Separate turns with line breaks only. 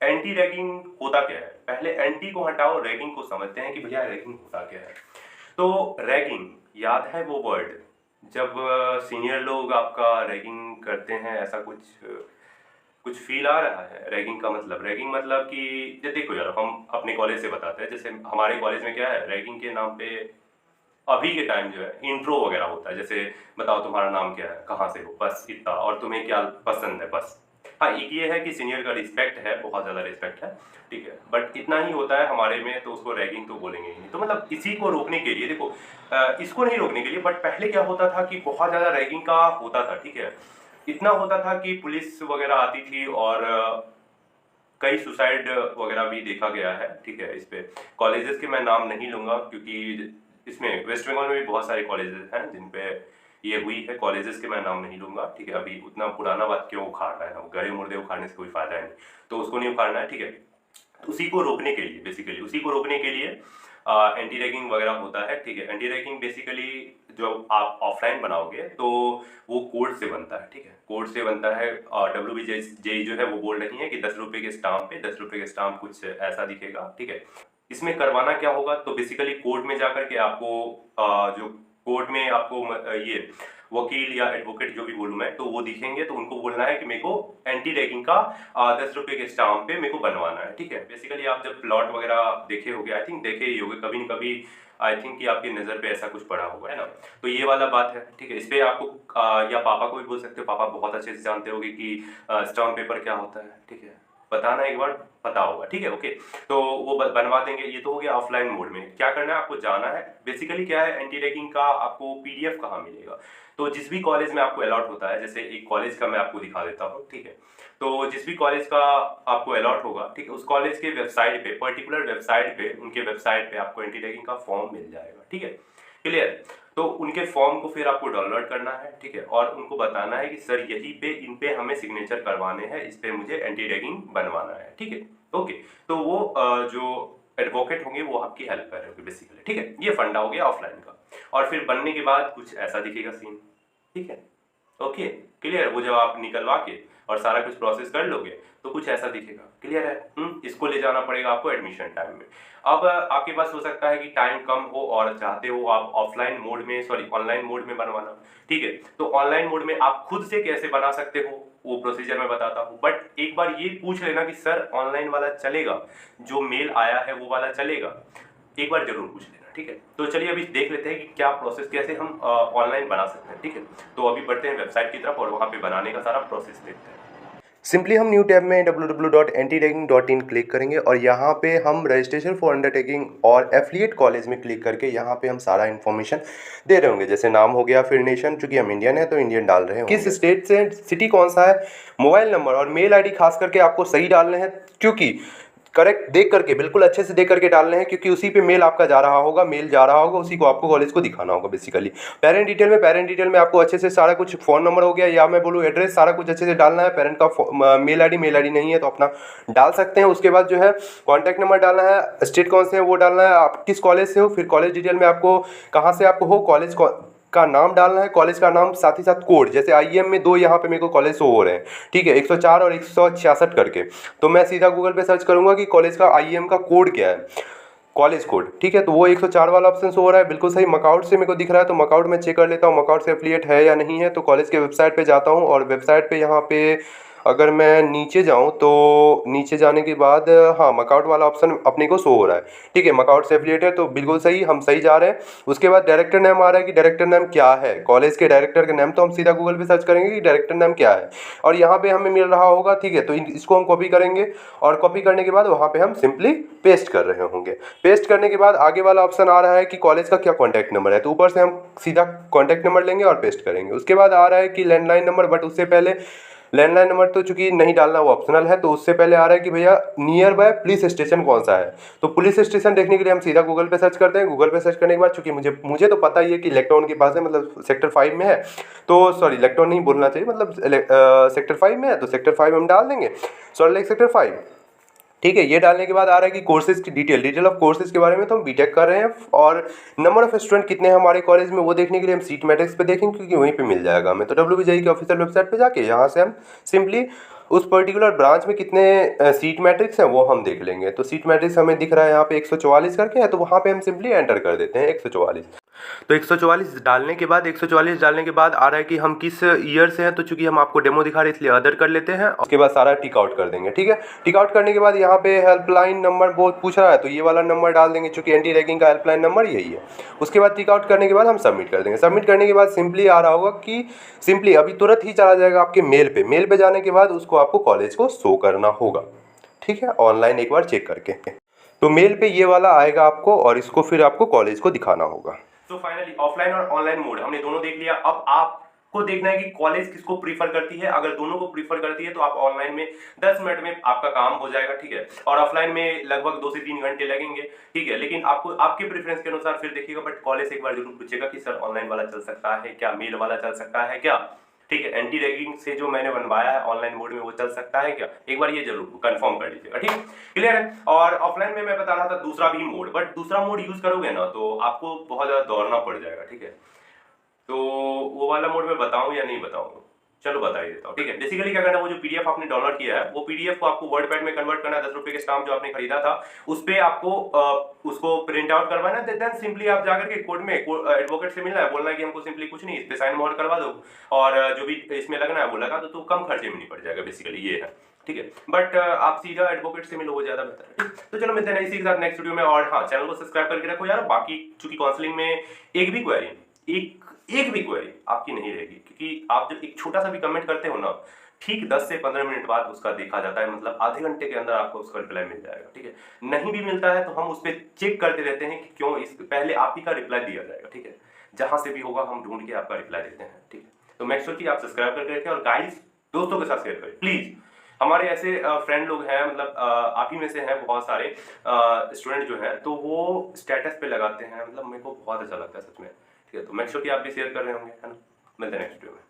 Anti ragging होता क्या है? पहले एंटी को हटाओ, रैगिंग को समझते हैं कि भैया रैगिंग होता क्या है। तो रैगिंग, याद है वो वर्ड जब सीनियर लोग आपका रैगिंग करते हैं, ऐसा कुछ कुछ फील आ रहा है? रैगिंग का मतलब, रैगिंग मतलब कि देखो यार, हम अपने कॉलेज से बताते हैं। जैसे हमारे कॉलेज में क्या है, रैगिंग के नाम पे अभी के टाइम जो है इंट्रो वगैरह होता है। जैसे बताओ तुम्हारा नाम क्या है, कहाँ से हो, बस इतना, और तुम्हें क्या पसंद है, बस। हाँ, एक ये है कि सीनियर का रिस्पेक्ट है, बहुत ज़्यादा रिस्पेक्ट है, ठीक है, बट इतना ही होता है हमारे में, तो उसको रैगिंग तो बोलेंगे ही नहीं। तो मतलब इसी को रोकने के लिए, देखो इसको नहीं रोकने के लिए, बट पहले क्या होता था कि बहुत ज़्यादा रैगिंग का होता था, ठीक है। इतना होता था कि पुलिस वगैरह आती थी, और कई सुसाइड वगैरह भी देखा गया है, ठीक है। इस पे कॉलेजेस के मैं नाम नहीं लूंगा, क्योंकि इसमें वेस्ट बंगाल में भी बहुत सारे कॉलेजेस हैं जिन पे ये हुई है। कॉलेजेस के मैं नाम नहीं लूंगा, ठीक है। अभी उतना पुराना बात क्यों उखाड़ना है, हम गड़े मुर्दे उखाड़ने से कोई फायदा है नहीं, तो उसको नहीं उखाड़ना है, ठीक है। तो उसी को रोकने के लिए, बेसिकली उसी को रोकने के लिए एंटी रैगिंग वगैरह होता है, ठीक है। एंटी रैगिंग बेसिकली जो आप ऑफलाइन बनाओगे तो वो कोड से बनता है, ठीक है, कोड से बनता है। WBJEE जो है वो बोल रही है कि 10 रुपए के स्टाम्प पे 10 रुपए के स्टाम्प कुछ ऐसा दिखेगा, ठीक है। इसमें करवाना क्या होगा, तो बेसिकली कोर्ट में जाकर के आपको जो कोर्ट में आपको ये वकील या एडवोकेट जो भी बोलूँ मैं, तो वो दिखेंगे, तो उनको बोलना है कि मेरे को एंटी रैगिंग का 10 रुपए के स्टाम्प पे मेरे को बनवाना है, ठीक है। बेसिकली आप जब प्लॉट वगैरह देखे होगे, आई थिंक देखे ही होगे कभी न कभी, आई थिंक कि आपकी नज़र पे ऐसा कुछ पड़ा होगा, है ना। तो ये वाला बात है, ठीक है। इस पे आपको या पापा को भी बोल सकते हो, पापा बहुत अच्छे से जानते होगे कि स्टाम्प पेपर क्या होता है, ठीक है। बताना एक बार, पता होगा, ठीक है, ओके। तो वो बनवा देंगे। ये तो हो गया ऑफलाइन मोड में। क्या करना है, आपको जाना है। बेसिकली क्या है, एंटी रैगिंग का आपको PDF कहाँ मिलेगा, तो जिस भी कॉलेज में आपको अलॉट होता है, जैसे एक कॉलेज का मैं आपको दिखा देता हूँ, ठीक है। तो जिस भी कॉलेज का आपको अलॉट होगा, ठीक है, उस कॉलेज के वेबसाइट पे, पर्टिकुलर वेबसाइट पे, उनके वेबसाइट पे आपको एंटी रैगिंग का फॉर्म मिल जाएगा, ठीक है, क्लियर। तो उनके फॉर्म को फिर आपको डाउनलोड करना है, ठीक है, और उनको बताना है कि सर यही पे, इन पे हमें सिग्नेचर करवाने हैं, इस पे मुझे एंटी रैगिंग बनवाना है, ठीक है, ओके। तो वो जो एडवोकेट होंगे वो आपकी हेल्प कर रहे होंगे बेसिकली, ठीक है। ये फंडा हो गया ऑफलाइन का। और फिर बनने के बाद कुछ ऐसा दिखेगा सीन, ठीक है, ओके, क्लियर। वो जब आप निकलवा के और सारा कुछ प्रोसेस कर लोगे तो कुछ ऐसा दिखेगा, क्लियर है। इसको ले जाना पड़ेगा आपको एडमिशन टाइम में। अब आपके पास हो सकता है कि टाइम कम हो और चाहते हो आप ऑफलाइन मोड में, सॉरी ऑनलाइन मोड में बनवाना, ठीक है। तो ऑनलाइन मोड में आप खुद से कैसे बना सकते हो, वो प्रोसीजर मैं बताता हूँ, बट एक बार ये पूछ लेना कि सर ऑनलाइन वाला चलेगा, जो मेल आया है वो वाला चलेगा, एक बार जरूर पूछ लेना, ठीक है। तो चलिए अभी देख लेते हैं कि क्या प्रोसेस, कैसे हम ऑनलाइन बना सकते हैं, ठीक है। तो अभी बढ़ते हैं वेबसाइट की तरफ और वहाँ पे बनाने का सारा प्रोसेस देखते हैं।
सिंपली हम न्यू टैब में www.antiraigging.in क्लिक करेंगे और यहाँ पे हम रजिस्ट्रेशन फॉर अंडरटेकिंग और एफिलिएट कॉलेज में क्लिक करके यहाँ पे हम सारा इन्फॉर्मेशन दे रहे होंगे। जैसे नाम हो गया, फिर नेशन, चूंकि हम इंडियन है तो इंडियन डाल रहे होंगे, किस स्टेट से, सिटी कौन सा है, मोबाइल नंबर और मेल आईडी खास करके आपको सही डालने हैं, क्योंकि करेक्ट देख करके, बिल्कुल अच्छे से देख करके डालने हैं, क्योंकि उसी पे मेल आपका जा रहा होगा, मेल जा रहा होगा, उसी को आपको कॉलेज को दिखाना होगा बेसिकली। पेरेंट डिटेल में आपको अच्छे से सारा कुछ, फ़ोन नंबर हो गया या मैं बोलूँ एड्रेस, सारा कुछ अच्छे से डालना है। पेरेंट का मेल आईडी नहीं है तो अपना डाल सकते हैं। उसके बाद जो है कॉन्टैक्ट नंबर डालना है, स्टेट कौन से है वो डालना है, आप किस कॉलेज से हो, फिर कॉलेज डिटेल में आपको कहाँ से आपको हो, कॉलेज का नाम डालना है, कॉलेज का नाम, साथ ही साथ कोड। जैसे IEM में 2 यहाँ पे मेरे को कॉलेज शो हो रहे हैं, ठीक है, 104 और 166 करके। तो मैं सीधा गूगल पे सर्च करूंगा कि कॉलेज का IEM का कोड क्या है, कॉलेज कोड, ठीक है। तो वो 104 वाला ऑप्शन शो हो रहा है, बिल्कुल सही। मकआउट से मेरे को दिख रहा है तो मकआउट में चेक कर लेता हूँ मकआउट से एफिलिएट है या नहीं है। तो कॉलेज के वेबसाइट पे जाता हूँ और वेबसाइट पे यहाँ पे अगर मैं नीचे जाऊँ तो नीचे जाने के बाद हाँ, मकआउट वाला ऑप्शन अपने को शो हो रहा है, ठीक है, मकआउट से एफिलिएट है तो बिल्कुल सही, हम सही जा रहे हैं। उसके बाद डायरेक्टर नेम आ रहा है कि डायरेक्टर नेम क्या है, कॉलेज के डायरेक्टर का नेम। तो हम सीधा गूगल पे सर्च करेंगे कि डायरेक्टर नेम क्या है और यहाँ पे हमें मिल रहा होगा, ठीक है। तो इसको हम कॉपी करेंगे और कॉपी करने के बाद वहाँ पे हम सिंपली पेस्ट कर रहे होंगे। पेस्ट करने के बाद आगे वाला ऑप्शन आ रहा है कि कॉलेज का क्या कॉन्टैक्ट नंबर है, तो ऊपर से हम सीधा कॉन्टैक्ट नंबर लेंगे और पेस्ट करेंगे। उसके बाद आ रहा है कि लैंडलाइन नंबर, बट उससे पहले लैंडलाइन नंबर तो चूंकि नहीं डालना, वो ऑप्शनल है। तो उससे पहले आ रहा है कि भैया नियर बाय पुलिस स्टेशन कौन सा है। तो पुलिस स्टेशन देखने के लिए हम सीधा गूगल पे सर्च करते हैं। गूगल पे सर्च करने के बाद चूंकि मुझे तो पता ही है कि इलेक्ट्रॉन के पास है, मतलब सेक्टर 5 में है, तो सॉरी इलेक्ट्रॉन नहीं बोलना चाहिए, मतलब सेक्टर 5 में है तो सेक्टर 5 हम डाल देंगे, सॉरी लाइक सेक्टर 5। ठीक है। ये डालने के बाद आ रहा है कि कोर्सेज की डिटेल ऑफ कोर्सेज के बारे में, तो हम बीटेक कर रहे हैं और नंबर ऑफ स्टूडेंट कितने हैं हमारे कॉलेज में वो देखने के लिए हम सीट मैट्रिक्स पे देखेंगे, क्योंकि वहीं पे मिल जाएगा हमें। तो WBJEE की ऑफिशियल वेबसाइट पे जाके यहाँ से हम सिंपली उस पर्टिकुलर ब्रांच में कितने सीट मैट्रिक्स हैं वो हम देख लेंगे। तो सीट मैट्रिक्स हमें दिख रहा है यहाँ पे 144 करके है, तो वहाँ पे हम सिंपली एंटर कर देते हैं 144। तो 144 डालने के बाद आ रहा है कि हम किस ईयर से हैं, तो चूंकि हम आपको डेमो दिखा रहे हैं इसलिए अदर कर लेते हैं। उसके बाद सारा टिक आउट कर देंगे। ठीक है, टिक आउट करने के बाद यहाँ पे हेल्पलाइन नंबर बहुत पूछ रहा है, तो ये वाला नंबर डाल देंगे, चूंकि एंटी रैगिंग का हेल्पलाइन नंबर यही है। उसके बाद टिक आउट करने के बाद हम सबमिट कर देंगे। सबमिट करने के बाद सिंपली आ रहा होगा कि सिंपली अभी तुरंत ही चला जाएगा आपके मेल पे जाने के बाद उसको आपको कॉलेज को शो करना होगा। ठीक है, ऑनलाइन एक बार चेक करके। तो मेल पे ये वाला आएगा आपको और इसको फिर आपको कॉलेज को दिखाना होगा।
तो फाइनली ऑफलाइन और ऑनलाइन मोड हमने दोनों देख लिया। अब आपको देखना है कि कॉलेज किसको प्रीफर करती है। अगर दोनों को प्रीफर करती है तो आप ऑनलाइन में 10 मिनट में आपका काम हो जाएगा, ठीक है, और ऑफलाइन में लगभग 2 से 3 घंटे लगेंगे, ठीक है। लेकिन आपको आपके प्रेफरेंस के अनुसार फिर देखिएगा, बट कॉलेज एक बार जरूर पूछेगा कि सर ऑनलाइन वाला चल सकता है क्या, मेल वाला चल सकता है क्या, ठीक है, एंटी रैगिंग से जो मैंने बनवाया है ऑनलाइन मोड में वो चल सकता है क्या, एक बार ये जरूर कंफर्म कर लीजिएगा, ठीक है, क्लियर है। और ऑफलाइन में मैं बता रहा था दूसरा भी मोड, बट दूसरा मोड यूज करोगे ना तो आपको बहुत ज्यादा दौड़ना पड़ जाएगा, ठीक है। तो वो वाला मोड मैं बताऊं या नहीं बताऊं, चलो बता ही देता हूँ, ठीक है। बेसिकली क्या करना है, वो जो पीडीएफ आपने डाउनलोड किया है वो पीडीएफ को आपको वर्डपैड में कन्वर्ट करना है। 10 रुपए के स्टाम्प जो आपने खरीदा था उस पे आपको उसको प्रिंट आउट करवाना है। देन सिंपली आप जाकर के कोर्ट में एडवोकेट से मिलना है, बोलना है कि हमको सिंपली कुछ नहीं, इस पे साइन मोहर करवा दो और जो भी इसमें लगना है वो लगा दो, तो कम खर्चे में नहीं पड़ जाएगा, बेसिकली ये है, ठीक है। बट आप सीधा एडवोकेट से मिलो वो ज्यादा बेहतर है, ठीक। तो चलो मिलते हैं इसी के साथ नेक्स्ट वीडियो में। और हाँ, चैनल को सब्सक्राइब करके रखो यार। बाकी चूंकि काउंसलिंग में एक भी क्वेरी आपकी नहीं रहेगी, क्योंकि आप जब एक छोटा सा भी कमेंट करते हो ना, ठीक 10 से 15 मिनट बाद उसका देखा जाता है, मतलब आधे घंटे के अंदर आपको उसका रिप्लाई मिल जाएगा, ठीक है। नहीं भी मिलता है तो हम उस पर चेक करते रहते हैं कि क्यों, इस पहले आप ही का रिप्लाई दिया जाएगा, ठीक है। जहां से भी होगा हम ढूंढ के आपका रिप्लाई देते हैं, ठीक है। तो मेक श्योर कि आप सब्सक्राइब करके रखें और गाइस दोस्तों के साथ शेयर करें प्लीज। हमारे ऐसे फ्रेंड लोग हैं, मतलब आप ही में से हैं बहुत सारे स्टूडेंट जो हैं, तो वो स्टेटस पे लगाते हैं, मतलब मेरे को बहुत अच्छा लगता है सच में, ठीक है। तो मेक श्योर कि आप भी शेयर कर रहे होंगे, है ना। मिलते हैं नेक्स्ट वीडियो में।